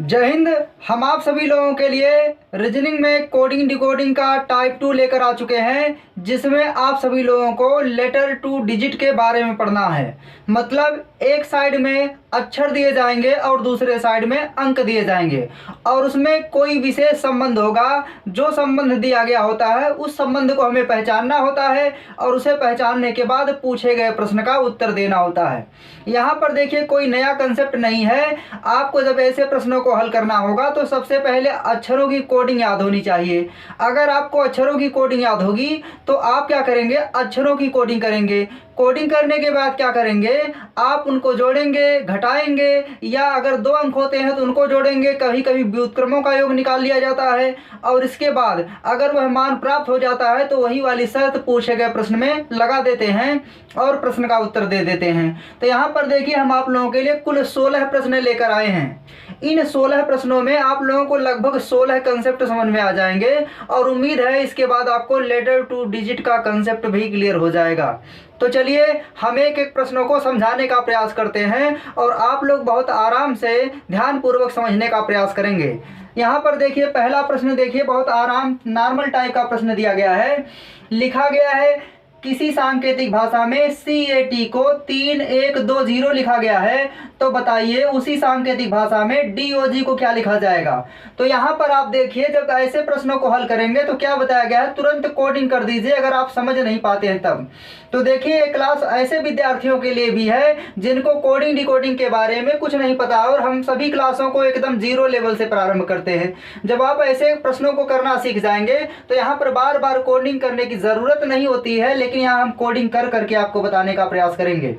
जय हिंद। हम आप सभी लोगों के लिए रीजनिंग में कोडिंग डिकोडिंग का टाइप 2 लेकर आ चुके हैं, जिसमें आप सभी लोगों को लेटर टू डिजिट के बारे में पढ़ना है। मतलब एक साइड में अक्षर दिए जाएंगे और दूसरे साइड में अंक दिए जाएंगे और उसमें कोई विशेष संबंध होगा। जो संबंध दिया गया होता है उस संबंध को हमें पहचानना होता है और उसे पहचानने के बाद पूछे गए प्रश्न का उत्तर देना होता है। यहाँ पर देखिए, कोई नया कंसेप्ट नहीं है। आपको जब ऐसे प्रश्नों को हल करना होगा तो सबसे पहले अक्षरों की कोडिंग याद होनी चाहिए। अगर आपको अक्षरों की कोडिंग याद होगी तो आप क्या करेंगे, अक्षरों की कोडिंग करेंगे। कोडिंग करने के बाद क्या करेंगे, आप उनको जोड़ेंगे, घटाएंगे, या अगर दो अंक होते हैं तो उनको जोड़ेंगे। कभी कभी व्युत्क्रमों का योग निकाल लिया जाता है और इसके बाद अगर वह मान प्राप्त हो जाता है तो वही वाली शर्त पूछे गए प्रश्न में लगा देते हैं और प्रश्न का उत्तर दे देते हैं। तो यहाँ पर देखिए, हम आप लोगों के लिए कुल 16 प्रश्न लेकर आए हैं। इन 16 प्रश्नों में आप लोगों को लगभग 16 कंसेप्ट समझ में आ जाएंगे और उम्मीद है इसके बाद आपको लेटर टू डिजिट का कंसेप्ट भी क्लियर हो जाएगा। तो चलिए हम एक एक प्रश्नों को समझाने का प्रयास करते हैं और आप लोग बहुत आराम से ध्यानपूर्वक समझने का प्रयास करेंगे। यहाँ पर देखिए, पहला प्रश्न देखिए, बहुत आराम नॉर्मल टाइप का प्रश्न दिया गया है। लिखा गया है, किसी सांकेतिक भाषा में CAT को 3120 लिखा गया है, तो बताइए उसी सांकेतिक भाषा में DOG को क्या लिखा जाएगा। तो यहाँ पर आप देखिए, जब ऐसे प्रश्नों को हल करेंगे तो क्या बताया गया है, तुरंत कोडिंग कर दीजिए अगर आप समझ नहीं पाते हैं तब। तो देखिए, ये क्लास ऐसे विद्यार्थियों के लिए भी है जिनको कोडिंग डिकोडिंग के बारे में कुछ नहीं पता, और हम सभी क्लासों को एकदम जीरो लेवल से प्रारंभ करते हैं। जब आप ऐसे प्रश्नों को करना सीख जाएंगे तो यहाँ पर बार बार कोडिंग करने की ज़रूरत नहीं होती है, लेकिन यहाँ हम कोडिंग कर करके आपको बताने का प्रयास करेंगे।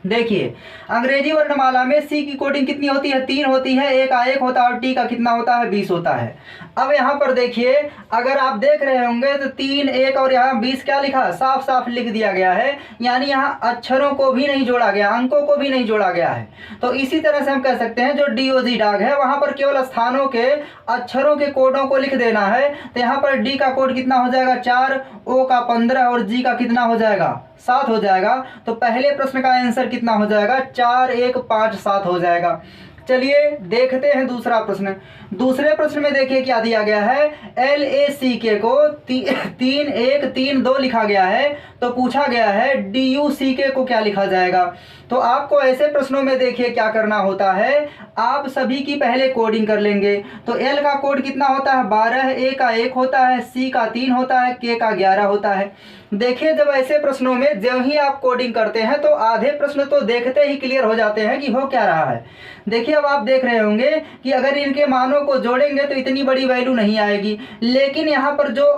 देखिए, अंग्रेजी वर्णमाला में C की कोडिंग कितनी होती है, 3 होती है। एक A 1 होता है और T का कितना होता है, 20 होता है। अब यहाँ पर देखिए, अगर आप देख रहे होंगे तो 3 1 और यहाँ 20 क्या लिखा, साफ साफ लिख दिया गया है। यानी यहाँ अक्षरों को भी नहीं जोड़ा गया, अंकों को भी नहीं जोड़ा गया है। तो इसी तरह से हम कह सकते हैं जो DOG डाग है वहाँ पर केवल स्थानों के अक्षरों के कोडों को लिख देना है। तो यहाँ पर D का कोड कितना हो जाएगा, 4, O का 15 और G का कितना हो जाएगा, 7 हो जाएगा। तो पहले प्रश्न का आंसर कितना हो जाएगा, 4 1 5 7 हो जाएगा। चलिए देखते हैं दूसरा प्रश्न। दूसरे प्रश्न में देखिए क्या दिया गया है, LACK को 3 1 3 2 लिखा गया है, तो पूछा गया है DUCK को क्या लिखा जाएगा। तो आपको ऐसे प्रश्नों में देखिए क्या करना होता है, आप सभी की पहले कोडिंग कर लेंगे। तो L का कोड कितना होता है, 12, A का 1 होता है, C का 3 होता है, K का 11 होता है। देखिए, जब ऐसे प्रश्नों में जब ही आप कोडिंग करते हैं तो आधे प्रश्न तो देखते ही क्लियर हो जाते हैं कि हो क्या रहा है। देखिए, अब आप देख रहे होंगे कि अगर इनके मानों को जोड़ेंगे तो इतनी बड़ी वैल्यू नहीं आएगी, लेकिन यहाँ पर जो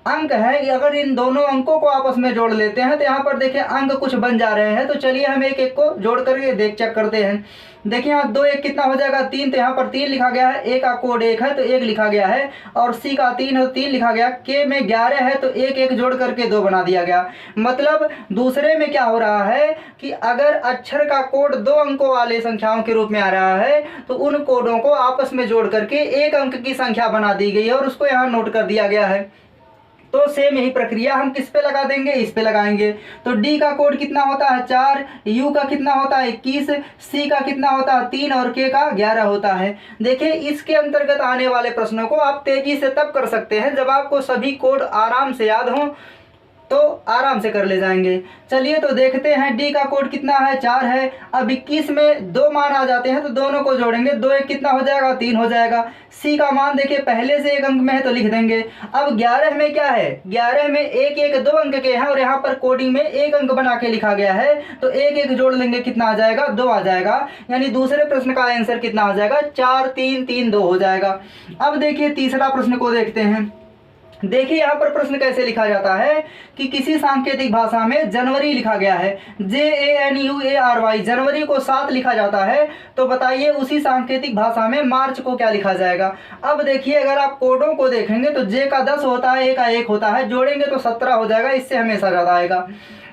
अंक है, अगर इन दोनों अंकों को आपस में जोड़ लेते हैं तो यहाँ पर देखिए अंक कुछ बन जा रहे हैं। तो चलिए हम एक एक को जोड़ करके चेक करते हैं। देखिए, यहाँ 2 1 कितना हो जाएगा, 3, तो यहाँ पर 3 लिखा गया है। A का कोड 1 है तो 1 लिखा गया है, और C का 3 है तो 3 लिखा गया। K में 11 है तो 1 1 जोड़ करके 2 बना दिया गया। मतलब दूसरे में क्या हो रहा है कि अगर अक्षर का कोड 2 अंकों वाले संख्याओं के रूप में आ रहा है तो उन कोडों को आपस में जोड़ करके 1 अंक की संख्या बना दी गई है और उसको यहाँ नोट कर दिया गया है। तो सेम यही प्रक्रिया हम किस पे लगा देंगे, इस पे लगाएंगे। तो D का कोड कितना होता है, 4, U का कितना होता है, 21, C का कितना होता है, 3 और K का 11 होता है। देखिए, इसके अंतर्गत आने वाले प्रश्नों को आप तेजी से तब कर सकते हैं जब आपको सभी कोड आराम से याद हों, तो आराम से कर ले जाएंगे। चलिए तो देखते हैं, D का कोड कितना है, 4 है। अब 21 में 2 मान आ जाते हैं तो दोनों को जोड़ेंगे, 2 1 कितना हो जाएगा, 3 हो जाएगा। C का मान देखिए पहले से 1 अंक में है तो लिख देंगे। अब 11 में क्या है, 11 में 1 1 2 अंक के हैं और यहाँ पर कोडिंग में 1 अंक बना के लिखा गया है, तो 1 1 जोड़ लेंगे, कितना आ जाएगा, 2 आ जाएगा। यानी दूसरे प्रश्न का आंसर कितना हो जाएगा, 4 3 3 2 हो जाएगा। अब देखिए तीसरा प्रश्न को देखते हैं। देखिए, यहाँ पर प्रश्न कैसे लिखा जाता है कि किसी सांकेतिक भाषा में जनवरी लिखा गया है, JANUARY, जनवरी को 7 लिखा जाता है, तो बताइए उसी सांकेतिक भाषा में मार्च को क्या लिखा जाएगा। अब देखिए, अगर आप कोडों को देखेंगे तो J का 10 होता है, A का 1 होता है, जोड़ेंगे तो 17 हो जाएगा, इससे हमेशा ज़्यादा आएगा।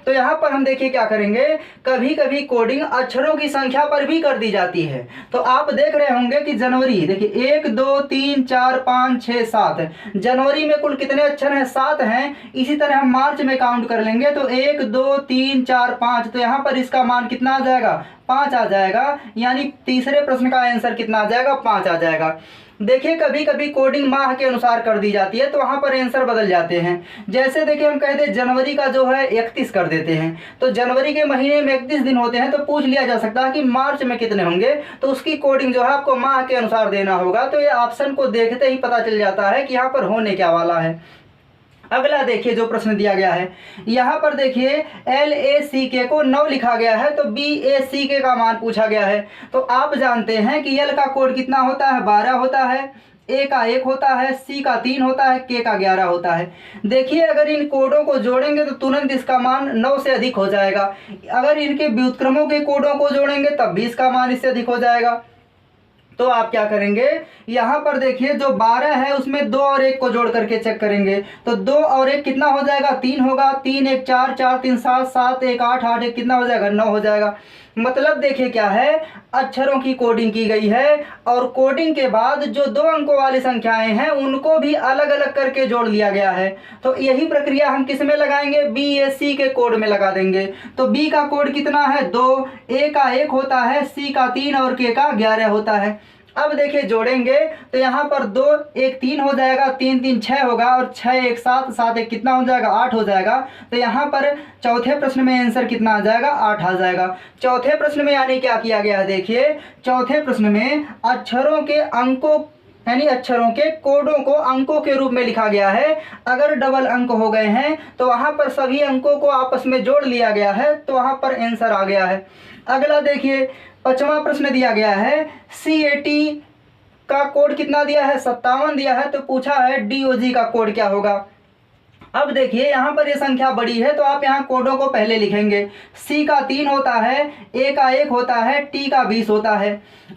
तो यहाँ पर हम देखिए क्या करेंगे, कभी कभी कोडिंग अक्षरों की संख्या पर भी कर दी जाती है। तो आप देख रहे होंगे कि जनवरी, देखिए 1 2 3 4 5 6 7, जनवरी में कुल कितने अक्षर हैं, 7 हैं। इसी तरह हम मार्च में काउंट कर लेंगे तो 1 2 3 4 5, तो यहाँ पर इसका मान कितना आ जाएगा, 5 आ जाएगा। यानी तीसरे प्रश्न का आंसर कितना आ जाएगा, 5 आ जाएगा। देखिए कभी कभी कोडिंग माह के अनुसार कर दी जाती है तो वहां पर आंसर बदल जाते हैं। जैसे देखिए हम कहते हैं जनवरी का जो है 31 कर देते हैं, तो जनवरी के महीने में 31 दिन होते हैं, तो पूछ लिया जा सकता है कि मार्च में कितने होंगे, तो उसकी कोडिंग जो है आपको माह के अनुसार देना होगा। तो ये ऑप्शन को देखते ही पता चल जाता है कि यहाँ पर होने क्या वाला है। अगला देखिए जो प्रश्न दिया गया है, यहाँ पर देखिए LACK को 9 लिखा गया है, तो BACK का मान पूछा गया है। तो आप जानते हैं कि L का कोड कितना होता है, 12 होता है, A का 1 होता है, C का 3 होता है, K का 11 होता है। देखिए अगर इन कोडों को जोड़ेंगे तो तुरंत इसका मान 9 से अधिक हो जाएगा। अगर इनके व्युत्क्रमों के कोडों को जोड़ेंगे तब भी इसका मान इससे अधिक हो जाएगा। तो आप क्या करेंगे, यहाँ पर देखिए जो 12 है उसमें 2 और 1 को जोड़ करके चेक करेंगे, तो 2 और 1 कितना हो जाएगा, 3 होगा। 3 1 4, 4 3 7, 7 1 8, 8 1 कितना हो जाएगा, 9 हो जाएगा। मतलब देखिए क्या है, अक्षरों की कोडिंग की गई है और कोडिंग के बाद जो 2 अंकों वाली संख्याएं हैं उनको भी अलग अलग करके जोड़ लिया गया है। तो यही प्रक्रिया हम किस में लगाएंगे, BAC के कोड में लगा देंगे। तो B का कोड कितना है, 2, A का 1 होता है, C का 3 और K का 11 होता है। अब देखिए जोड़ेंगे तो यहाँ पर 2 1 3 हो जाएगा, 3 3 6 होगा और 6 1 7, 7 1 कितना हो जाएगा, 8 हो जाएगा। तो यहाँ पर चौथे प्रश्न में आंसर कितना आ जाएगा, 8 आ जाएगा। चौथे प्रश्न में यानी क्या किया गया है, देखिए चौथे प्रश्न में अक्षरों के अंकों यानी अक्षरों के कोडों को अंकों के रूप में लिखा गया है। अगर डबल अंक हो गए हैं तो वहां पर सभी अंकों को आपस में जोड़ लिया गया है, तो वहां पर आंसर आ गया है। अगला देखिए 5वां प्रश्न दिया गया है, CAT का कोड कितना दिया है, 57 दिया है, तो पूछा है DOG का कोड क्या होगा। अब देखिए यहाँ पर ये संख्या बड़ी है तो आप यहाँ कोडों को पहले लिखेंगे। C का 3 होता है, A का 1 होता है, T का 20 होता है।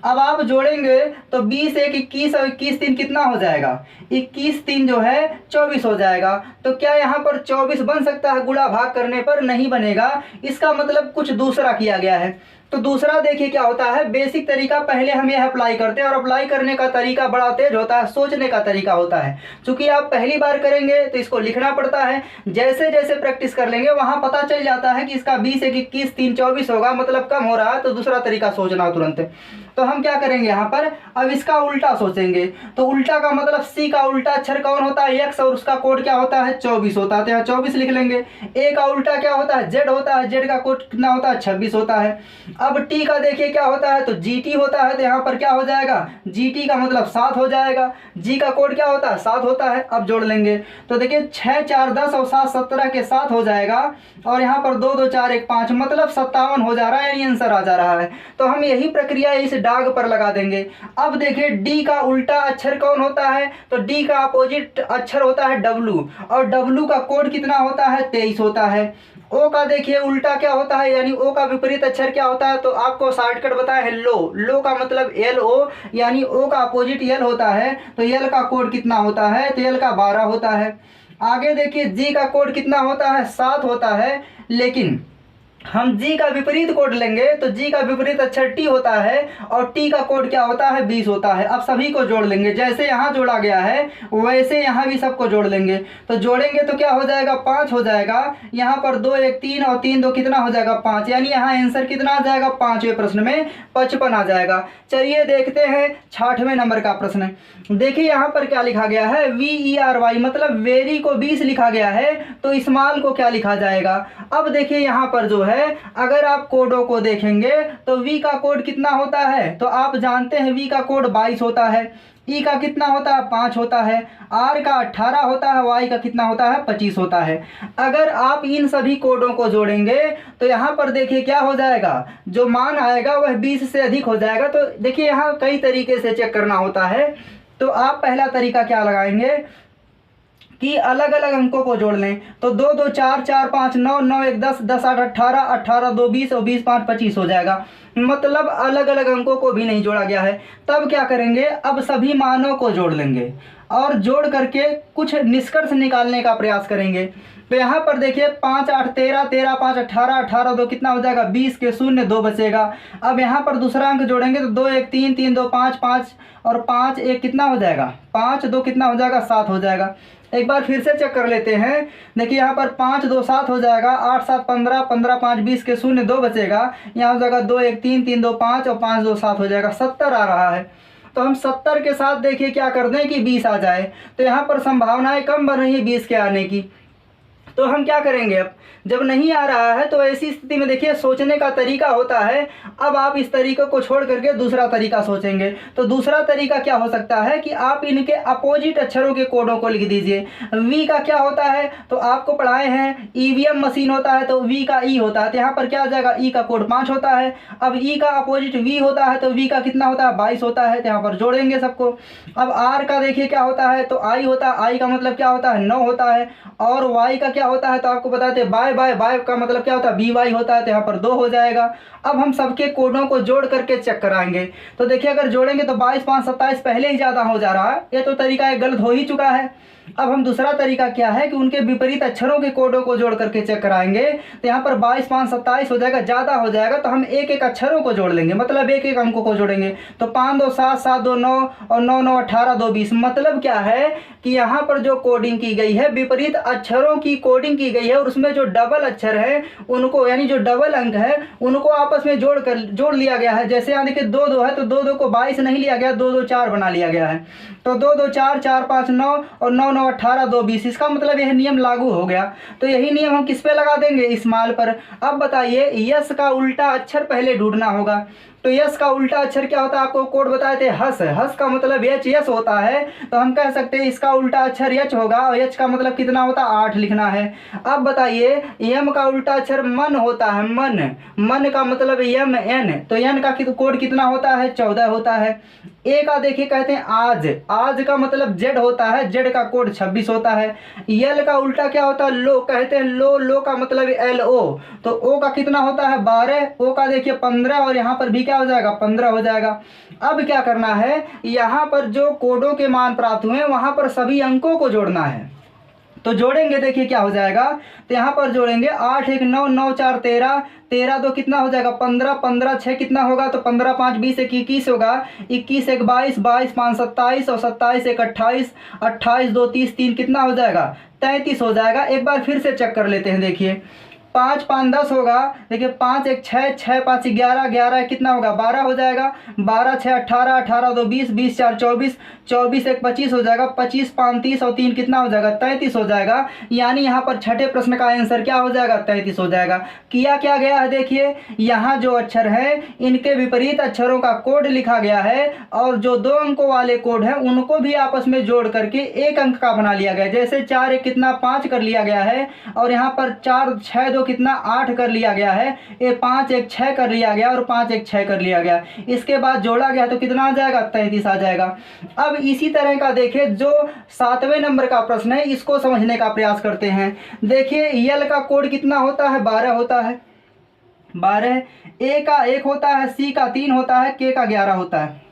अब आप जोड़ेंगे तो 20 1 21 और 21 3 कितना हो जाएगा, 21 3 जो है 24 हो जाएगा। तो क्या यहाँ पर 24 बन सकता है, गुणा भाग करने पर नहीं बनेगा, इसका मतलब कुछ दूसरा किया गया है। तो दूसरा देखिए क्या होता है, बेसिक तरीका पहले हम यह अप्लाई करते हैं और अप्लाई करने का तरीका बड़ा तेज होता है, सोचने का तरीका होता है। क्योंकि आप पहली बार करेंगे तो इसको लिखना पड़ता है, जैसे जैसे प्रैक्टिस कर लेंगे वहां पता चल जाता है कि इसका 20 1 21 3 24 होगा, मतलब कम हो रहा है, तो दूसरा तरीका सोचना तुरंत। तो हम क्या करेंगे यहाँ पर, अब इसका उल्टा सोचेंगे। तो उल्टा का मतलब C का उल्टा अक्षर कौन होता है, X, और उसका कोड क्या होता है, 24 होता है, तो यहाँ 24 लिख लेंगे। A का उल्टा क्या होता है, Z होता है, Z का कोड कितना होता है, 26 होता है। अब T का देखिए क्या होता है, तो GT होता है, तो यहाँ पर क्या हो जाएगा, GT का मतलब 7 हो जाएगा। G का कोड क्या होता है, 7 होता है। अब जोड़ लेंगे तो देखिए 6 4 10 और 7 17 के 7 हो जाएगा, और यहाँ पर 2 2 4 1 5, मतलब 57 हो जा रहा है, यानी आंसर आ जा रहा है। तो हम यही प्रक्रिया इस डाग पर लगा देंगे। अब देखिए D का उल्टा अक्षर कौन होता है, तो D का अपोजिट अक्षर होता है W, और W का कोड कितना होता है, 23 होता है। O का देखिए उल्टा क्या होता है, यानी O का विपरीत अक्षर क्या होता है, तो आपको शॉर्टकट बताया है लो। लो का मतलब LO, यानी O का अपोजिट L होता है, तो L का कोड कितना होता है, तो L का 12 होता है। आगे देखिए G का कोड कितना होता है, 7 होता है, लेकिन हम G का विपरीत कोड लेंगे तो G का विपरीत अक्षर T होता है, और T का कोड क्या होता है, 20 होता है। अब सभी को जोड़ लेंगे, जैसे यहाँ जोड़ा गया है वैसे यहाँ भी सबको जोड़ लेंगे। तो जोड़ेंगे तो क्या हो जाएगा, 5 हो जाएगा। यहाँ पर 2 1 3 और 3 2 कितना हो जाएगा, 5, यानी यहाँ आंसर कितना आ जाएगा, 5वें प्रश्न में 55 आ जाएगा। चलिए देखते हैं 6वें नंबर का प्रश्न। देखिए यहाँ पर क्या लिखा गया है, VERY, मतलब वेरी को 20 लिखा गया है, तो स्मॉल को क्या लिखा जाएगा। अब देखिए यहाँ पर जो है, अगर आप कोडों को देखेंगे तो V का कोड कितना होता है, तो आप जानते हैं V का कोड 22 होता है, E का कितना होता है, 5 होता है, R का 18 होता है, Y का कितना होता है, 25 होता है। अगर आप इन सभी कोडों को जोड़ेंगे तो यहाँ पर देखिए क्या हो जाएगा, जो मान आएगा वह 20 से अधिक हो जाएगा। तो देखिए यहाँ कई तरीके से चेक करना होता है। तो आप पहला तरीका क्या लगाएंगे कि अलग अलग अंकों को जोड़ लें। तो 2 2 4 4 5 9 9 1 10 10 8 18 18 2 20 और 20 5 25 हो जाएगा। मतलब अलग अलग अंकों को भी नहीं जोड़ा गया है। तब क्या करेंगे, अब सभी मानों को जोड़ लेंगे और जोड़ करके कुछ निष्कर्ष निकालने का प्रयास करेंगे। तो यहाँ पर देखिए 5 8 13 13 5 18 18 2 कितना हो जाएगा 20 के शून्य 2 बचेगा। अब यहाँ पर दूसरा अंक जोड़ेंगे तो 2 1 3 3 2 5 5 और 5 1 कितना हो जाएगा 5 2 कितना हो जाएगा 7 हो जाएगा। एक बार फिर से चेक कर लेते हैं। देखिए यहाँ पर 5 2 7 हो जाएगा, 8 7 15 15 5 20 के शून्य 2 बचेगा। यहाँ हो जाएगा 2 1 3 3 2 5 और 5 2 7 हो जाएगा, 70 आ रहा है। तो हम 70 के साथ देखिए क्या कर दें कि 20 आ जाए। तो यहाँ पर संभावनाएं कम बन रही है 20 के आने की। तो हम क्या करेंगे, अब जब नहीं आ रहा है तो ऐसी स्थिति में देखिए सोचने का तरीका होता है। अब आप इस तरीके को छोड़ करके दूसरा तरीका सोचेंगे। तो दूसरा तरीका क्या हो सकता है कि आप इनके अपोजिट अक्षरों के कोडों को लिख दीजिए। वी का क्या होता है, तो आपको पढ़ाए हैं ईवीएम मशीन होता है तो वी का ई होता है। तो यहाँ पर क्या आ जाएगा, ई का कोड 5 होता है। अब ई का अपोजिट वी होता है तो वी का कितना होता है 22 होता है। तो यहाँ पर जोड़ेंगे सबको। अब आर का देखिए क्या होता है, तो आई होता है, आई का मतलब क्या होता है 9 होता है। और वाई का क्या होता है, तो आपको बताते हैं बाय बाय, बाय का मतलब क्या होता है बी वाई होता है। तो यहाँ पर 2 हो जाएगा। अब हम सबके कोडों को जोड़ करके चेक कराएंगे। तो देखिए अगर जोड़ेंगे तो 22 5 27 पहले ही ज़्यादा हो जा रहा है। ये तो तरीका एक गलत हो ही चुका है। अब हम दूसरा तरीका क्या है कि उनके विपरीत अक्षरों के कोडों को जोड़ करके चेक कराएंगे। तो यहाँ पर 22 5 27 हो जाएगा, ज़्यादा हो जाएगा। तो हम एक एक अक्षरों को जोड़ लेंगे, मतलब एक एक अंकों को जोड़ेंगे। तो 5 2 7 7 2 9 और 9 9 18 2 20। मतलब क्या है कि यहाँ पर जो कोडिंग की गई है विपरीत अक्षरों की कोडिंग की गई है और उसमें जो डबल अक्षर है उनको, यानी जो डबल अंक है उनको आपस में जोड़ लिया गया है। जैसे यहाँ देखिए 2 2 है तो 2 2 को 22 नहीं लिया गया, 2 2 4 बना लिया गया है। तो 2 2 4 4 5 9 और 9 9 18 2 20। इसका मतलब यह नियम लागू हो गया। तो यही नियम हम किस पे लगा देंगे, इस्माल पर। अब बताइए यस का उल्टा अक्षर पहले ढूंढना होगा। तो यस का उल्टा अक्षर क्या होता है, आपको कोड बताए थे हस। हस का मतलब एच यस होता है। तो हम कह सकते हैं इसका उल्टा अक्षर एच होगा और एच का मतलब कितना होता है 8 लिखना है। अब बताइए एम का उल्टा अक्षर मन होता है। मन, मन का मतलब एम एन। तो एन का कोड कितना होता है 14 होता है। ए का देखिए कहते हैं आज। आज का मतलब जेड होता है, जेड का कोड 26 होता है। यल का उल्टा क्या होता है लो, कहते हैं लो। लो का मतलब एल ओ। तो ओ का कितना होता है 12। ओ का देखिए 15 और यहाँ पर भी क्या हो जाएगा 15 हो जाएगा। अब क्या करना है, यहाँ पर जो कोडों के मान प्राप्त हुए वहाँ पर सभी अंकों को जोड़ना है। तो जोड़ेंगे देखिए क्या हो जाएगा। तो यहाँ पर जोड़ेंगे 8 1 9 9 4 13 13 2 कितना हो जाएगा 15 15 6 कितना होगा, तो 15 5 20 1 21 होगा। 21 1 22 22 5 27 और 27 1 28 28 2 30 3 कितना हो जाएगा 33 हो जाएगा। एक बार फिर से चेक कर लेते हैं। देखिए 5 5 10 होगा। देखिए 5 1 6 6 5 11 11 कितना होगा 12 हो जाएगा। 12 6 18 18 2 20 20 4 24 24 1 25 हो जाएगा। 25 5 30 और 3 कितना हो जाएगा 33 हो जाएगा। यानी यहाँ पर छठे प्रश्न का आंसर क्या हो जाएगा 33 हो जाएगा। किया क्या गया है, देखिए यहाँ जो अक्षर है इनके विपरीत अक्षरों का कोड लिखा गया है और जो 2 अंकों वाले कोड हैं उनको भी आपस में जोड़ करके एक अंक का बना लिया गया। जैसे 4 1 कितना 5 कर लिया गया है और यहाँ पर 4 6 2 कितना 8 कर लिया गया है। ये 5 1 6 कर लिया गया और 5 1 6 कर लिया गया। इसके बाद जोड़ा गया तो कितना आ जाएगा 33 आ जाएगा। अब इसी तरह का देखिए जो 7वें नंबर का प्रश्न है इसको समझने का प्रयास करते हैं। देखिए यल का कोड कितना होता है 12 होता है 12। ए का 1 होता है, सी का 3 होता है, के का 11 होता है।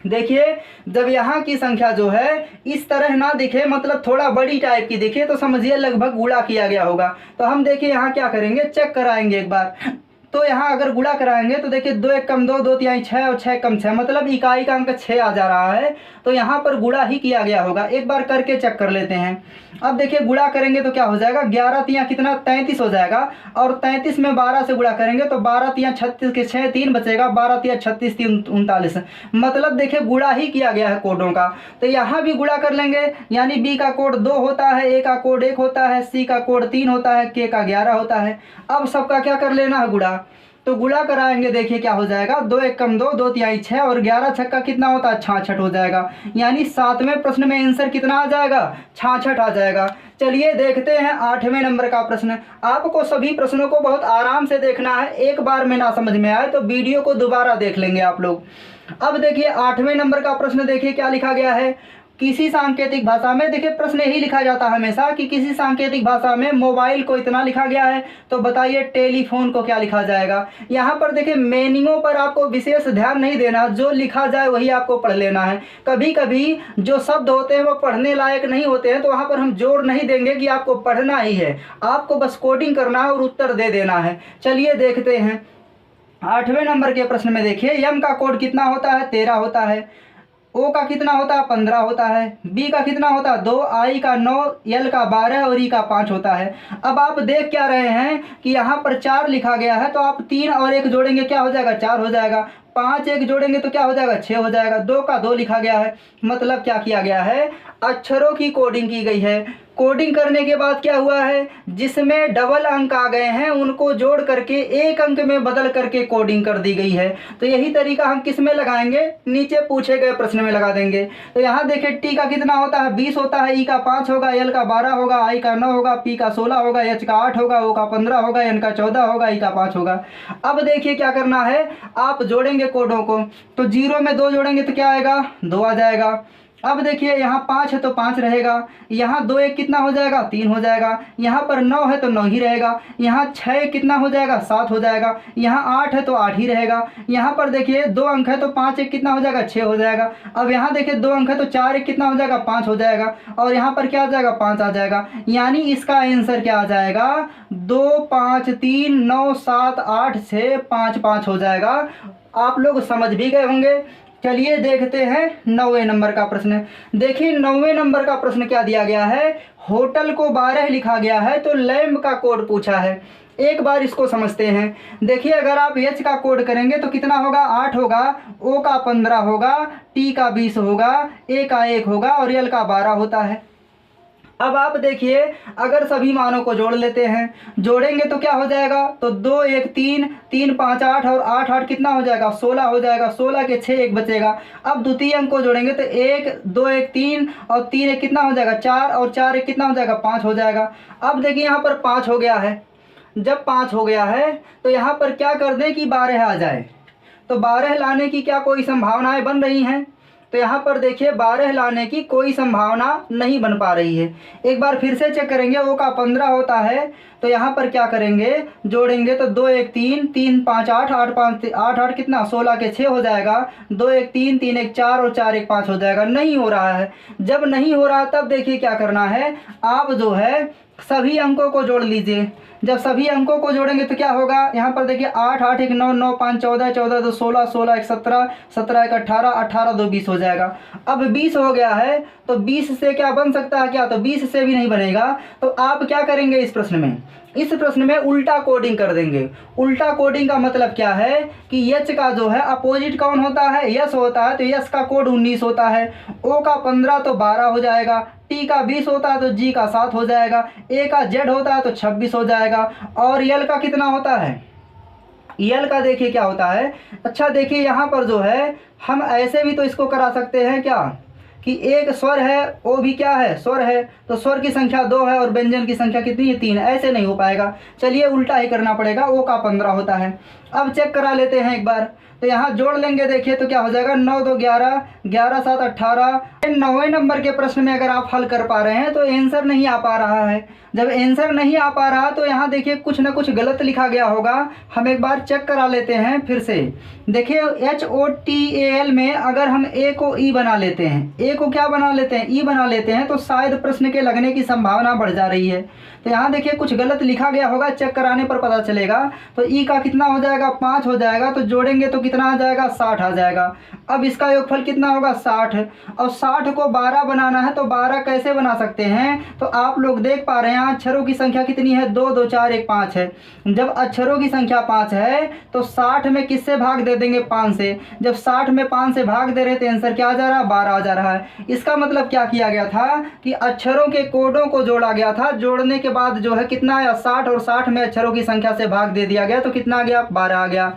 देखिए जब यहाँ की संख्या जो है इस तरह ना दिखे, मतलब थोड़ा बड़ी टाइप की दिखे, तो समझिए लगभग गुणा किया गया होगा। तो हम देखिए यहाँ क्या करेंगे, चेक कराएंगे एक बार। तो यहाँ अगर गुणा कराएंगे तो देखिए 2 1 कम 2 2 3 6 और 6 कम 6, मतलब इकाई का अंक 6 आ जा रहा है। तो यहाँ पर गुणा ही किया गया होगा। एक बार करके चेक कर लेते हैं। अब देखिए गुणा करेंगे तो क्या हो जाएगा 11 3 कितना 33 हो जाएगा और 33 में 12 से गुणा करेंगे तो 12 3 36 के 6 3 बचेगा, 12 3 36 3 39। मतलब देखिए गुणा ही किया गया है कोडों का। तो यहाँ भी गुणा कर लेंगे, यानी बी का कोड 2 होता है, ए का कोड 1 होता है, सी का कोड 3 होता है, के का 11 होता है। अब सबका क्या कर लेना है गुणा। तो गुणा कराएंगे देखिए क्या हो जाएगा 2 1 कम 2 2 3 6 और 11 छक्का कितना होता है 66 हो जाएगा। यानी 7वें प्रश्न में आंसर कितना आ जाएगा 66 आ जाएगा। चलिए देखते हैं 8वें नंबर का प्रश्न। आपको सभी प्रश्नों को बहुत आराम से देखना है, एक बार में ना समझ में आए तो वीडियो को दोबारा देख लेंगे आप लोग। अब देखिए 8वें नंबर का प्रश्न देखिए क्या लिखा गया है। किसी सांकेतिक भाषा में, देखिए प्रश्न यही लिखा जाता है हमेशा कि किसी सांकेतिक भाषा में मोबाइल को इतना लिखा गया है, तो बताइए टेलीफोन को क्या लिखा जाएगा। यहाँ पर देखिए मीनिंगों पर आपको विशेष ध्यान नहीं देना, जो लिखा जाए वही आपको पढ़ लेना है। कभी कभी जो शब्द होते हैं वो पढ़ने लायक नहीं होते हैं, तो वहाँ पर हम जोर नहीं देंगे कि आपको पढ़ना ही है, आपको बस कोडिंग करना है और उत्तर दे देना है। चलिए देखते हैं 8वें नंबर के प्रश्न में। देखिए यम का कोड कितना होता है, 13 होता है। ओ का कितना होता है, 15 होता है। बी का कितना होता है, 2। आई का 9, एल का 12 और ई का 5 होता है। अब आप देख क्या रहे हैं कि यहाँ पर 4 लिखा गया है, तो आप 3 और 1 जोड़ेंगे क्या हो जाएगा, 4 हो जाएगा। 5 1 जोड़ेंगे तो क्या हो जाएगा, 6 हो जाएगा। 2 का 2 लिखा गया है, मतलब क्या किया गया है, अक्षरों की कोडिंग की गई है। कोडिंग करने के बाद क्या हुआ है, जिसमें डबल अंक आ गए हैं उनको जोड़ करके एक अंक में बदल करके कोडिंग कर दी गई है। तो यही तरीका हम किस में लगाएंगे, नीचे पूछे गए प्रश्न में लगा देंगे। तो यहाँ देखिए टी का कितना होता है, 20 होता है। ई का 5 होगा, एल का 12 होगा, आई का 9 होगा, पी का 16 होगा, एच का 8 होगा, ओ का 15 होगा, एन का 14 होगा, ई का 5 होगा। अब देखिए क्या करना है, आप जोड़ेंगे कोडों को, तो 0 में 2 जोड़ेंगे तो क्या आएगा, 2 आ जाएगा। अब देखिए यहाँ 5 है तो 5 रहेगा, यहाँ 2 1 कितना हो जाएगा, 3 हो जाएगा। यहाँ पर 9 है तो 9 ही रहेगा। यहाँ 6 कितना हो जाएगा, 7 हो जाएगा। यहाँ 8 है तो 8 ही रहेगा। यहाँ पर देखिए 2 अंक है तो 5 1 कितना हो जाएगा, 6 हो जाएगा। अब यहाँ देखिए 2 अंक है तो 4 1 कितना हो जाएगा, 5 हो जाएगा। और यहाँ पर क्या आ जाएगा, 5 आ जाएगा। यानी इसका आंसर क्या आ जाएगा, 2 5 3 9 7 8 6 5 5 हो जाएगा। आप लोग समझ भी गए होंगे। चलिए देखते हैं 9वें नंबर का प्रश्न। देखिए 9वें नंबर का प्रश्न क्या दिया गया है, होटल को 12 लिखा गया है, तो लैम्प का कोड पूछा है। एक बार इसको समझते हैं। देखिए अगर आप एच का कोड करेंगे तो कितना होगा, 8 होगा। ओ का 15 होगा, टी का 20 होगा, ए का 1 होगा और एल का 12 होता है। अब आप देखिए अगर सभी मानों को जोड़ लेते हैं, जोड़ेंगे तो क्या हो जाएगा, तो 2 1 3 3 5 8 और 8 8 कितना हो जाएगा, 16 हो जाएगा। 16 के 6 1 बचेगा। अब द्वितीय अंक को जोड़ेंगे तो 1 2 1 3 और 3 1 कितना हो जाएगा, 4 और 4 1 कितना हो जाएगा, 5 हो जाएगा। अब देखिए यहाँ पर 5 हो गया है। जब 5 हो गया है तो यहाँ पर क्या कर दें कि 12 आ जाए, तो 12 लाने की क्या कोई संभावनाएं बन रही हैं, तो यहाँ पर देखिए 12 लाने की कोई संभावना नहीं बन पा रही है। एक बार फिर से चेक करेंगे, ओ का 15 होता है, तो यहाँ पर क्या करेंगे, जोड़ेंगे तो 2 1 3 3 5 8 8 5 8 8 कितना, 16 के 6 हो जाएगा। 2 1 3 3 1 4 और 4 1 5 हो जाएगा। नहीं हो रहा है। जब नहीं हो रहा तब देखिए क्या करना है, आप जो है सभी अंकों को जोड़ लीजिए। जब सभी अंकों को जोड़ेंगे तो क्या होगा, यहाँ पर देखिए 8 8 1 9 9 5 14 14 2 16 16 1 17 17 1 18 18 2 20 हो जाएगा। अब 20 हो गया है, तो 20 से क्या बन सकता है क्या, तो 20 से भी नहीं बनेगा। तो आप क्या करेंगे इस प्रश्न में, इस प्रश्न में उल्टा कोडिंग कर देंगे। उल्टा कोडिंग का मतलब क्या है कि एच का जो है अपोजिट कौन होता है, यस होता है, तो यस का कोड 19 होता है। ओ का 15 तो 12 हो जाएगा। टी का 20 होता है तो जी का 7 हो जाएगा। ए का जेड होता है तो 26 हो जाएगा। और यल का कितना होता है, यल का देखिए क्या होता है। अच्छा देखिए यहाँ पर जो है हम ऐसे भी तो इसको करा सकते हैं क्या, कि एक स्वर है, ओ भी क्या है, स्वर है, तो स्वर की संख्या 2 है और व्यंजन की संख्या कितनी है, 3। ऐसे नहीं हो पाएगा। चलिए उल्टा ही करना पड़ेगा। ओ का 15 होता है। अब चेक करा लेते हैं एक बार, तो यहाँ जोड़ लेंगे, देखिए तो क्या हो जाएगा, 9 2 11 11 7 18। 9वें नंबर के प्रश्न में अगर आप हल कर पा रहे हैं तो आंसर नहीं आ पा रहा है। जब आंसर नहीं आ पा रहा तो यहाँ देखिए कुछ ना कुछ गलत लिखा गया होगा। हम एक बार चेक करा लेते हैं फिर से। देखिए HOTAL में अगर हम ए को ई बना लेते हैं, ए को क्या बना लेते हैं, ई बना लेते हैं, तो शायद प्रश्न के लगने की संभावना बढ़ जा रही है। तो यहाँ देखिए कुछ गलत लिखा गया होगा, चेक कराने पर पता चलेगा। तो ई का कितना हो जाएगा, 5 हो जाएगा। तो जोड़ेंगे तो कितना आ जाएगा, 60 आ जाएगा। अब इसका योगफल कितना होगा, 60। और 60 को 12 बनाना है, तो 12 कैसे बना सकते हैं, तो आप लोग देख पा रहे हैं अक्षरों की संख्या कितनी है, 2 2 4 1 5 है। जब अक्षरों की संख्या 5 है तो 60 में किससे भाग दे देंगे, 5 से। जब 60 में 5 से भाग दे रहे थे, आंसर क्या आ जा रहा है, 12 आ जा रहा है। इसका मतलब क्या किया गया था कि अक्षरों के कोडों को जोड़ा गया था। जोड़ने के बाद जो है कितना आया, 60, और 60 में अक्षरों की संख्या से भाग दे दिया गया तो कितना आ गया, 12 आ गया।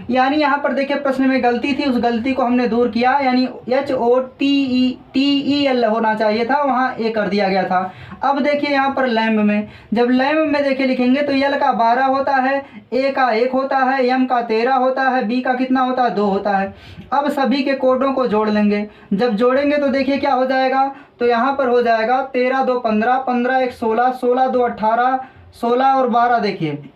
यानी यहाँ पर देखिए प्रश्न में गलती थी, उस गलती को हमने दूर किया, यानी HOTEL होना चाहिए था, वहाँ ए कर दिया गया था। अब देखिए यहाँ पर लैम्ब में, जब लैम्ब में देखिए लिखेंगे तो यल का 12 होता है, ए का 1 होता है, एम का 13 होता है, बी का कितना होता है 2 होता है। अब सभी के कोडों को जोड़ लेंगे, जब जोड़ेंगे तो देखिए क्या हो जाएगा, तो यहाँ पर हो जाएगा 13 2 15, 15 1 16, 16 2 18, 16 और 12 देखिए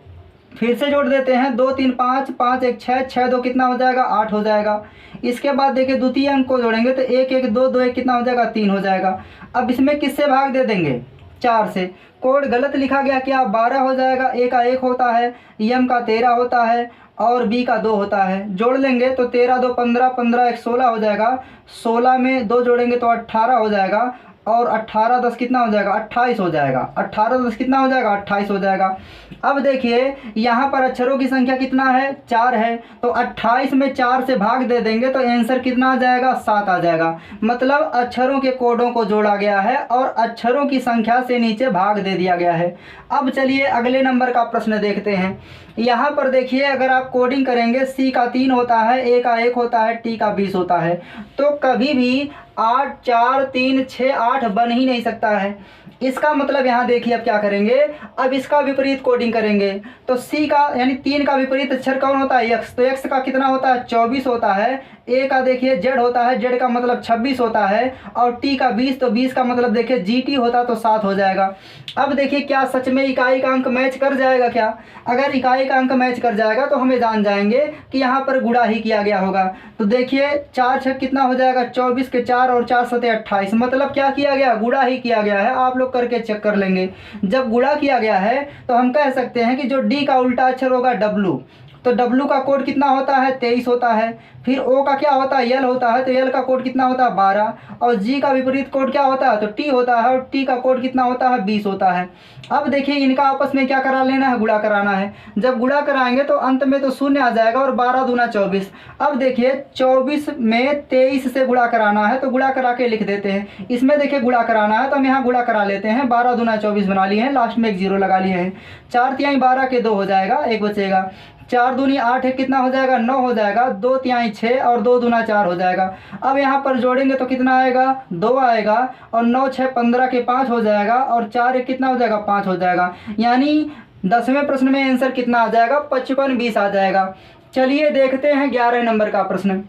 फिर से जोड़ देते हैं, 2 3 5, 5 1 6, 6 2 कितना हो जाएगा 8 हो जाएगा। इसके बाद देखिए द्वितीय अंक को जोड़ेंगे तो 1 1 2 2 1 कितना हो जाएगा 3 हो जाएगा। अब इसमें किससे भाग दे देंगे 4 से। कोड गलत लिखा गया, क्या 12 हो जाएगा, ए का 1 होता है, एम का 13 होता है और बी का 2 होता है। जोड़ लेंगे तो 13 2 15, 15 1 16 हो जाएगा, 16 में 2 जोड़ेंगे तो 18 हो जाएगा और 18 10 कितना हो जाएगा 28 हो जाएगा, 18 10 कितना हो जाएगा 28 हो जाएगा। अब देखिए यहाँ पर अक्षरों की संख्या कितना है 4 है, तो 28 में 4 से भाग दे देंगे तो आंसर कितना आ जाएगा 7 आ जाएगा। मतलब अक्षरों के कोडों को जोड़ा गया है और अक्षरों की संख्या से नीचे भाग दे दिया गया है। अब चलिए अगले नंबर का प्रश्न देखते हैं। यहाँ पर देखिए अगर आप कोडिंग करेंगे सी का 3 होता है, ए का 1 होता है, टी का 20 होता है, तो कभी भी 8 4 3 6 8 बन ही नहीं सकता है। इसका मतलब यहाँ देखिए अब क्या करेंगे, अब इसका विपरीत कोडिंग करेंगे तो सी का यानी 3 का विपरीत अक्षर कौन होता है x, तो x का कितना होता है 24 होता है, ए का देखिए z होता है, z का मतलब 26 होता है और t का 20, तो 20 का मतलब देखिए gt होता तो 7 हो जाएगा। अब देखिए क्या सच में इकाई का अंक मैच कर जाएगा क्या, अगर इकाई का अंक मैच कर जाएगा तो हमें जान जाएंगे कि यहाँ पर गुणा ही किया गया होगा। तो देखिए 4 6 कितना हो जाएगा 24 के 4 और 4 7 28, मतलब क्या किया गया गुणा ही किया गया है। आप लोग करके चेक कर लेंगे, जब गुणा किया गया है तो हम कह सकते हैं कि जो डी का उल्टा अक्षर होगा W, तो W का कोड कितना होता है 23 होता है। फिर O का क्या होता है L होता है, तो L का कोड कितना होता है 12 और G का विपरीत कोड क्या होता है तो T होता है और T का कोड कितना होता है 20 होता है। अब देखिए इनका आपस में क्या करा लेना है गुणा कराना है, जब गुणा कराएंगे तो अंत में तो शून्य आ जाएगा और 12 दूना 24। अब देखिए 24 में 23 से गुणा कराना है तो गुणा करा के लिख देते हैं, इसमें देखिए गुणा कराना है तो हम यहाँ गुणा करा लेते हैं, 12 दूना 24 बना लिए हैं, लास्ट में एक 0 लगा लिए हैं। 4 तिहाई 12 के 2 हो जाएगा, एक बचेगा, 4 दूनी 8 है कितना हो जाएगा 9 हो जाएगा, 2 तिहाई 6 और 2 दूना 4 हो जाएगा। अब यहाँ पर जोड़ेंगे तो कितना आएगा 2 आएगा और 9 6 15 के 5 हो जाएगा और 4 एक कितना हो जाएगा 5 हो जाएगा, यानी 10वें प्रश्न में आंसर कितना आ जाएगा 55 20 आ जाएगा। चलिए देखते हैं 11 नंबर का प्रश्न।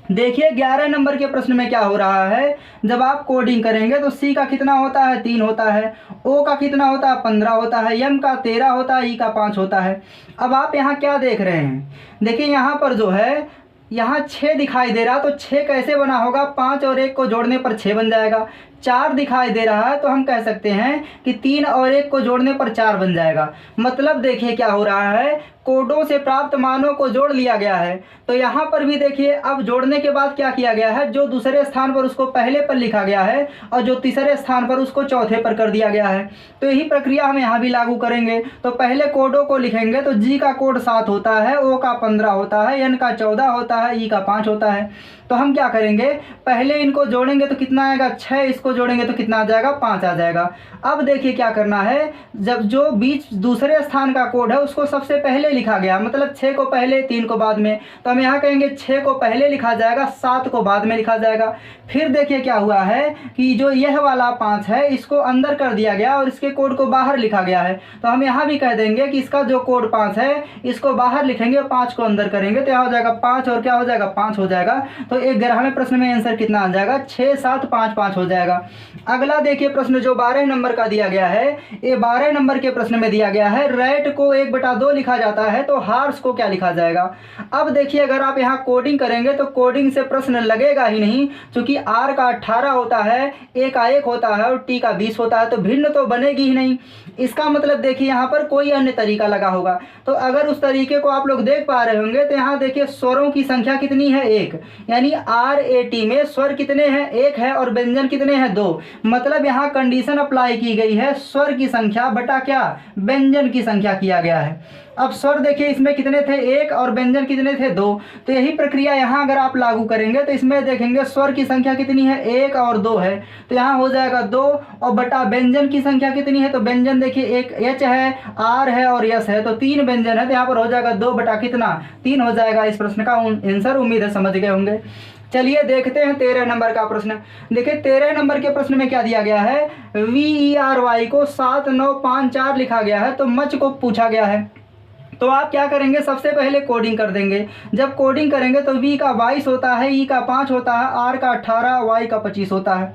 देखिए 11 नंबर के प्रश्न में क्या हो रहा है, जब आप कोडिंग करेंगे तो सी का कितना होता है 3 होता है, ओ का कितना होता है 15 होता है, एम का 13 होता है, ई का 5 होता है। अब आप यहाँ क्या देख रहे हैं, देखिए यहाँ पर जो है यहाँ 6 दिखाई दे रहा, तो 6 कैसे बना होगा 5 और 1 को जोड़ने पर 6 बन जाएगा। 4 दिखाई दे रहा है तो हम कह सकते हैं कि 3 और 1 को जोड़ने पर 4 बन जाएगा। मतलब देखिए क्या हो रहा है, कोडों से प्राप्त मानों को जोड़ लिया गया है। तो यहाँ पर भी देखिए अब जोड़ने के बाद क्या किया गया है, जो दूसरे स्थान पर उसको पहले पर लिखा गया है और जो तीसरे स्थान पर उसको चौथे पर कर दिया गया है। तो यही प्रक्रिया हम यहाँ भी लागू करेंगे। तो पहले कोडों को लिखेंगे तो जी का कोड 7 होता है, ओ का 15 होता है, एन का 14 होता है, ई का 5 होता है। तो हम क्या करेंगे, पहले इनको जोड़ेंगे तो कितना आएगा 6, इसको जोड़ेंगे तो कितना आ जाएगा 5 आ जाएगा। अब देखिए क्या करना है, जब जो बीच दूसरे स्थान का कोड है उसको सबसे पहले लिखा गया, मतलब 6 को पहले 3 को बाद में, तो हम यहाँ कहेंगे 6 को पहले लिखा जाएगा, 7 को बाद में लिखा जाएगा। फिर देखिए क्या हुआ है कि जो यह वाला 5 है इसको अंदर कर दिया गया और इसके कोड को बाहर लिखा गया है। तो हम यहाँ भी कह देंगे कि इसका जो कोड 5 है इसको बाहर लिखेंगे, 5 को अंदर करेंगे तो यहाँ हो जाएगा 5 और क्या हो जाएगा 5 हो जाएगा। तो 11वें प्रश्न में आंसर कितना आ जाएगा 6 7 5 5 हो जाएगा। अगला देखिए प्रश्न जो 12 नंबर का दिया गया है, ये 12 नंबर के प्रश्न में दिया गया है रैट को 1/2 लिखा जाता है तो हार्स को क्या लिखा जाएगा। अब देखिए अगर आप यहाँ कोडिंग करेंगे तो कोडिंग से प्रश्न लगेगा ही नहीं, क्योंकि आर का 18 होता है, ए का 1 होता है और टी का 20 होता है, तो भिन्न तो बनेगी ही नहीं। इसका मतलब देखिए यहाँ पर कोई अन्य तरीका लगा होगा। तो अगर उस तरीके को आप लोग देख पा रहे होंगे तो यहाँ देखिए स्वरों की संख्या कितनी है 1, यानी RAT में स्वर कितने हैं 1 है और व्यंजन कितने हैं हैं 2। मतलब यहाँ कंडीशन अप्लाई की गई है, स्वर की संख्या बटा क्या, व्यंजन की संख्या किया गया है। अब स्वर देखिए इसमें कितने थे 1 और व्यंजन कितने थे 2। तो यही प्रक्रिया यहाँ अगर आप लागू करेंगे तो इसमें देखेंगे स्वर की संख्या कितनी है 1 और 2 है, तो यहाँ हो जाएगा 2 और बटा व्यंजन की संख्या कितनी है, तो व्यंजन देखिए एक एच है, आर है और यस है, तो 3 व्यंजन है, तो यहाँ पर हो जाएगा 2 बटा कितना 3 हो जाएगा इस प्रश्न का आंसर। उम्मीद है समझ गए होंगे। चलिए देखते हैं 13 नंबर का प्रश्न। देखिए 13 नंबर के प्रश्न में क्या दिया गया है, VERY को 7954 लिखा गया है, तो मच को पूछा गया है। तो आप क्या करेंगे, सबसे पहले कोडिंग कर देंगे। जब कोडिंग करेंगे तो V का 22 होता है, E का 5 होता है, R का 18, Y का 25 होता है।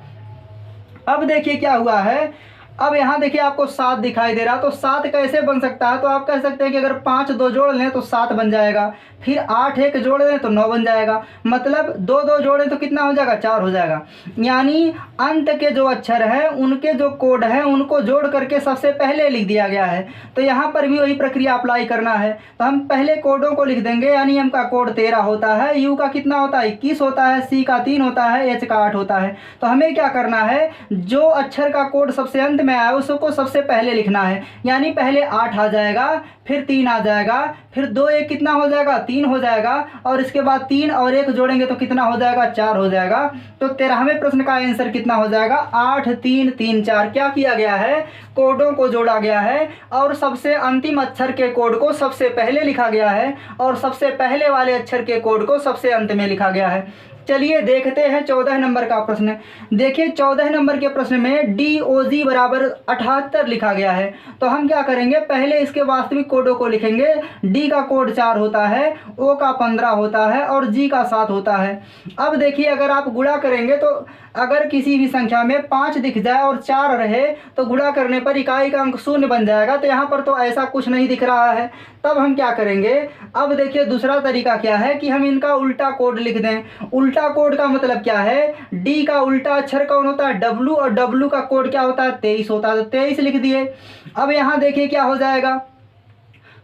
अब देखिए क्या हुआ है, अब यहाँ देखिए आपको 7 दिखाई दे रहा, तो 7 कैसे बन सकता है, तो आप कह सकते हैं कि अगर 5 2 जोड़ लें तो 7 बन जाएगा, फिर 8 1 जोड़ लें तो 9 बन जाएगा, मतलब 2 2 जोड़ें तो कितना हो जाएगा 4 हो जाएगा। यानी अंत के जो अक्षर हैं उनके जो कोड हैं उनको जोड़ करके सबसे पहले लिख दिया गया है। तो यहाँ पर भी वही प्रक्रिया अप्लाई करना है, तो हम पहले कोडों को लिख देंगे। यानी M का कोड 13 होता है, U का कितना होता है 21 होता है, C का 3 होता है, H का 8 होता है। तो हमें क्या करना है, जो अक्षर का कोड सबसे अंत में आया उसको सबसे पहले लिखना है। यानी पहले 8 आ जाएगा, फिर 3 आ जाएगा, फिर 2 1 कितना हो जाएगा 3 हो जाएगा, और इसके बाद 3 और 1 जोड़ेंगे तो कितना हो जाएगा 4 हो जाएगा। तो 13वें प्रश्न का आंसर कितना हो जाएगा 8 3 3 4। क्या किया गया है, कोडों को जोड़ा गया है और सबसे अंतिम अक्षर के कोड को सबसे पहले लिखा गया है और सबसे पहले वाले अक्षर के कोड को सबसे अंत में लिखा गया है। चलिए देखते हैं 14 नंबर का प्रश्न। देखिए 14 नंबर के प्रश्न में DOG बराबर 78 लिखा गया है, तो हम क्या करेंगे, पहले इसके वास्तविक कोडों को लिखेंगे। D का कोड 4 होता है, O का 15 होता है और G का 7 होता है। अब देखिए अगर आप गुणा करेंगे तो अगर किसी भी संख्या में 5 दिख जाए और 4 रहे तो गुणा करने पर इकाई का अंक 0 बन जाएगा। तो यहाँ पर तो ऐसा कुछ नहीं दिख रहा है, तब हम क्या करेंगे, अब देखिए दूसरा तरीका क्या है कि हम इनका उल्टा कोड लिख दें। उल्टा कोड का मतलब क्या है, D का उल्टा अक्षर कौन होता है W, और W का कोड क्या होता है 23 होता है, तो 23 लिख दिए। अब यहाँ देखिए क्या हो जाएगा,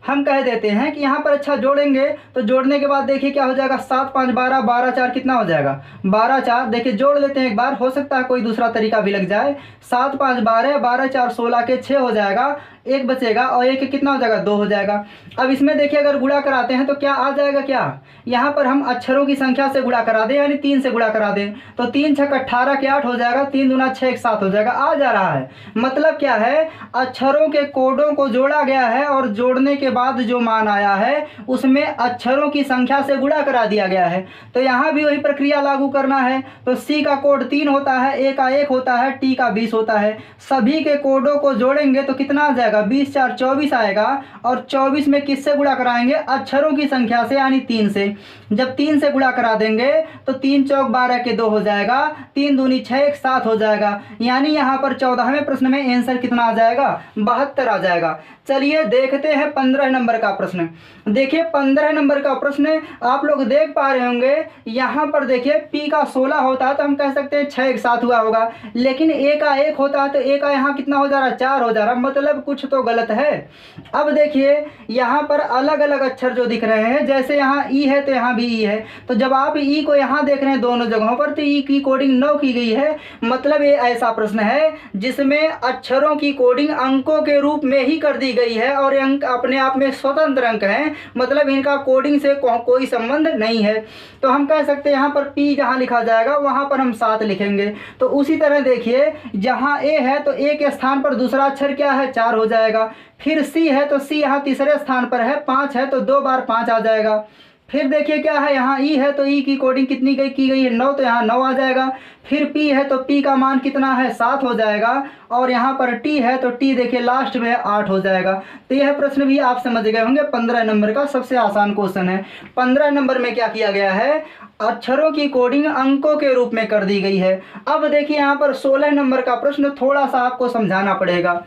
हम कह देते हैं कि यहाँ पर अच्छा जोड़ेंगे, तो जोड़ने के बाद देखिए क्या हो जाएगा 7 5 12, 12 4 कितना हो जाएगा 12 4। देखिए जोड़ लेते हैं एक बार, हो सकता है कोई दूसरा तरीका भी लग जाए। 7 5 12, 12 4 16 के 6 हो जाएगा, 1 बचेगा और 1 कितना हो जाएगा 2 हो जाएगा। अब इसमें देखिए अगर गुणा कराते हैं तो क्या आ जाएगा, क्या यहाँ पर हम अक्षरों की संख्या से गुणा करा दें, यानी 3 से गुणा करा दें, तो 3 6 18 के 8 हो जाएगा, 3 दूना 6 1 7 हो जाएगा। आ जा रहा है, मतलब क्या है, अक्षरों के कोडों को जोड़ा गया है और जोड़ने के बाद जो मान आया है उसमें अक्षरों की संख्या से गुणा करा दिया गया है। तो यहाँ भी वही प्रक्रिया लागू करना है। तो C का कोड 3 होता है, A का 1 होता है, T का 20 होता है। सभी के कोडों को जोड़ेंगे तो कितना आ जाएगा 20 4 24 आएगा, और 24 में किससे गुणा कराएंगे, अक्षरों की संख्या से, यानी 3 से। जब 3 से गुणा करा देंगे तो 3 चौक 12 के 2 हो जाएगा, 3 दूनी 6 1 7 हो जाएगा। यानी यहाँ पर 14वें प्रश्न में आंसर कितना आ जाएगा 72 आ जाएगा। चलिए देखते हैं 15 नंबर का प्रश्न। देखिए 15 नंबर का प्रश्न आप लोग देख पा रहे होंगे, यहाँ पर देखिए P का 16 होता है तो हम कह सकते हैं 6 1 7 हुआ होगा, लेकिन A का 1 होता है तो A का यहाँ कितना हो जा रहा है 4 हो जा रहा, मतलब कुछ तो गलत है। अब देखिए यहाँ पर अलग अलग अक्षर जो दिख रहे हैं, जैसे यहाँ E है तो यहाँ भी E है, तो जब आप E को यहाँ देख रहे हैं दोनों जगहों पर तो E की कोडिंग 9 की गई है। मतलब ये ऐसा प्रश्न है जिसमें अक्षरों की कोडिंग अंकों के रूप में ही कर दी गई है और अंक अपने आप में स्वतंत्र अंक हैं, मतलब इनका कोडिंग से कोई संबंध नहीं है। तो हम कह सकते हैं यहाँ पर P जहाँ लिखा जाएगा वहाँ पर हम 7 लिखेंगे। तो उसी तरह देखिए जहाँ A है तो A के स्थान पर दूसरा अक्षर क्या है 4 हो जाएगा, फिर C है तो C यहाँ तीसरे स्थान पर है, 5 है तो 2 बार 5 आ जाएगा। फिर देखिए क्या है, यहाँ E है तो E की कोडिंग कितनी की गई है 9, तो यहाँ 9 आ जाएगा। फिर P है तो P का मान कितना है 7 हो जाएगा, और यहाँ पर T है तो T देखिए लास्ट में 8 हो जाएगा। तो यह प्रश्न भी आप समझ गए होंगे, 15 नंबर का सबसे आसान क्वेश्चन है। 15 नंबर में क्या किया गया है, अक्षरों की कोडिंग अंकों के रूप में कर दी गई है। अब देखिए यहाँ पर 16 नंबर का प्रश्न थोड़ा सा आपको समझाना पड़ेगा।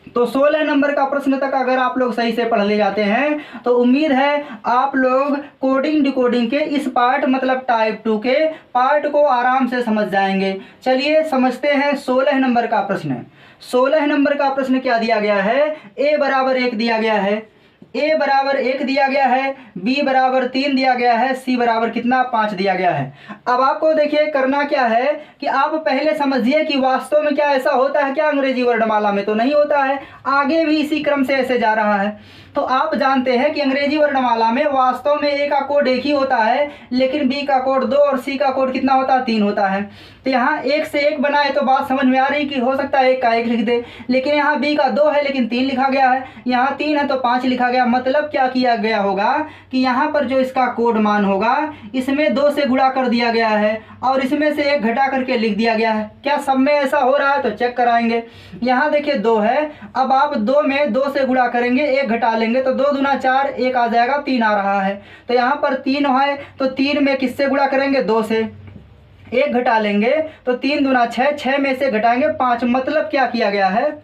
तो 16 नंबर का प्रश्न तक अगर आप लोग सही से पढ़ ले जाते हैं तो उम्मीद है आप लोग कोडिंग डिकोडिंग के इस पार्ट मतलब टाइप 2 के पार्ट को आराम से समझ जाएंगे। चलिए समझते हैं 16 नंबर का प्रश्न। 16 नंबर का प्रश्न क्या दिया गया है, A बराबर 1 दिया गया है, ए बराबर 1 दिया गया है, बी बराबर 3 दिया गया है, सी बराबर कितना 5 दिया गया है। अब आपको देखिए करना क्या है कि आप पहले समझिए कि वास्तव में क्या ऐसा होता है क्या अंग्रेजी वर्णमाला में? तो नहीं होता है, आगे भी इसी क्रम से ऐसे जा रहा है। तो आप जानते हैं कि अंग्रेजी वर्णमाला में वास्तव में ए का कोड एक ही होता है, लेकिन बी का कोड 2 और सी का कोड कितना होता है? 3 होता है। तो यहाँ 1 से 1 बनाए तो बात समझ में आ रही कि हो सकता है 1 का 1 लिख दे, लेकिन यहाँ बी का 2 है लेकिन 3 लिखा गया है, यहाँ 3 है तो 5 लिखा गया। मतलब क्या किया गया होगा कि यहाँ पर जो इसका कोड मान होगा इसमें 2 से गुणा कर दिया गया है और इसमें से 1 घटा करके लिख दिया गया है। क्या सब में ऐसा हो रहा है? तो चेक कराएंगे। यहाँ देखिए 2 है, अब आप 2 में 2 से गुणा करेंगे, 1 घटा लेंगे तो 2 दूना 4, 1 आ जाएगा, 3 आ रहा है। तो यहाँ पर 3 है तो 3 में किससे गुणा करेंगे? 2 से। 1 घटा लेंगे तो 3 दूना 6, 6 में से घटाएंगे 5। मतलब क्या किया गया है,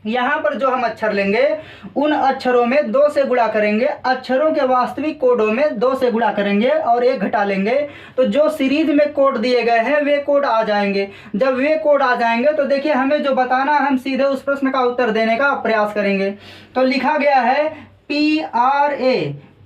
यहाँ पर जो हम अक्षर लेंगे उन अक्षरों में 2 से गुणा करेंगे, अक्षरों के वास्तविक कोडों में 2 से गुणा करेंगे और 1 घटा लेंगे तो जो सीरीज में कोड दिए गए हैं वे कोड आ जाएंगे। जब वे कोड आ जाएंगे तो देखिए हमें जो बताना है हम सीधे उस प्रश्न का उत्तर देने का प्रयास करेंगे। तो लिखा गया है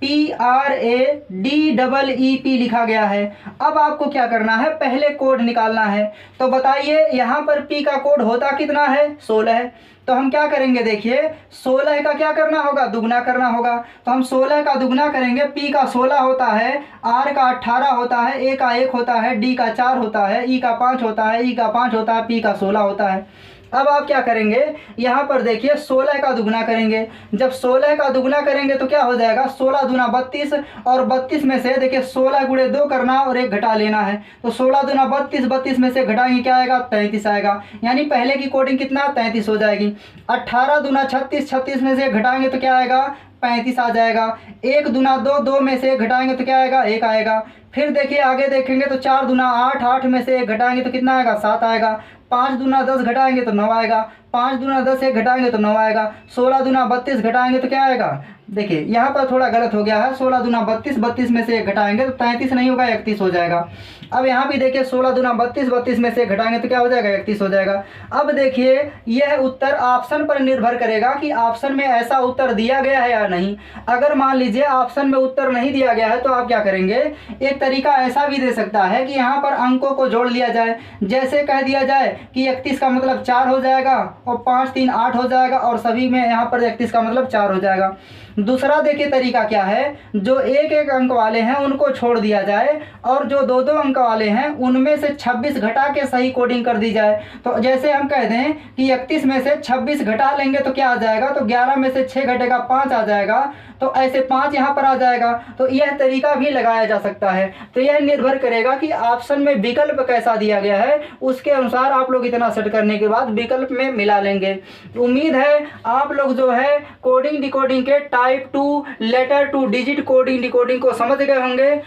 PRADEEP लिखा गया है। अब आपको क्या करना है, पहले कोड निकालना है। तो बताइए यहाँ पर P का कोड होता कितना है? 16 है। तो हम क्या करेंगे, देखिए 16 का क्या करना होगा? दुगना करना होगा। तो हम 16 का दुगना करेंगे। P का 16 होता है, R का 18 होता है, A का 1 होता है, D का 4 होता है, E का 5 होता है, E का 5 होता है, P का 16 होता है। अब आप क्या करेंगे, यहाँ पर देखिए 16 का दुगना करेंगे। जब 16 का दुगना करेंगे तो क्या हो जाएगा? 16 दूना 32 और 32 में से देखिए 16 गुणे 2 करना और 1 घटा लेना है। तो 16 दूना 32, 32 में से घटाएंगे क्या आएगा? 33 आएगा। यानी पहले की कोडिंग कितना? 33 हो जाएगी। 18 दूना 36, 36 में से घटाएंगे तो क्या आएगा? 35 आ जाएगा। 1 दूना 2, 2 में से घटाएंगे तो क्या आएगा? 1 आएगा। फिर देखिए आगे देखेंगे तो 4 दूना 8, 8 में से 1 घटाएंगे तो कितना आएगा? 7 आएगा। 5 दूना 10 घटाएंगे तो 9 आएगा। 5 दूना 10 1 घटाएंगे तो 9 आएगा। 16 दूना 32 घटाएंगे तो क्या आएगा? देखिए यहाँ पर थोड़ा गलत हो गया है। 16 दूना 32, 32 में से 1 घटाएंगे तो 33 नहीं होगा, 31 हो जाएगा। अब यहाँ भी देखिए 16 दूना 32, 32 में से 1 घटाएंगे तो क्या हो जाएगा? 31 हो जाएगा। अब देखिए यह उत्तर ऑप्शन पर निर्भर करेगा कि ऑप्शन में ऐसा उत्तर दिया गया है या नहीं। अगर मान लीजिए ऑप्शन में उत्तर नहीं दिया गया है तो आप क्या करेंगे, एक तरीका ऐसा भी दे सकता है कि यहाँ पर अंकों को जोड़ लिया जाए। जैसे कह दिया जाए कि 31 का मतलब 4 हो जाएगा और 5 3 8 हो जाएगा और सभी में यहाँ पर 31 का मतलब 4 हो जाएगा। दूसरा देखिए तरीका क्या है, जो एक एक अंक वाले हैं उनको छोड़ दिया जाए और जो 2-2 अंक वाले हैं उनमें से 26 घटा के सही कोडिंग कर दी जाए। तो जैसे हम कह दें कि 31 में से 26 घटा लेंगे तो क्या आ जाएगा? तो 11 में से 6 घटेगा 5 आ जाएगा। तो ऐसे 5 यहाँ पर आ जाएगा। तो यह तरीका भी लगाया जा सकता है। तो यह निर्भर करेगा कि ऑप्शन में विकल्प कैसा दिया गया है, उसके अनुसार आप लोग इतना सेट करने के बाद विकल्प में मिला लेंगे। उम्मीद है आप लोग जो है कोडिंग डिकोडिंग के type 2 letter two digit coding decoding को समझ गए होंगे।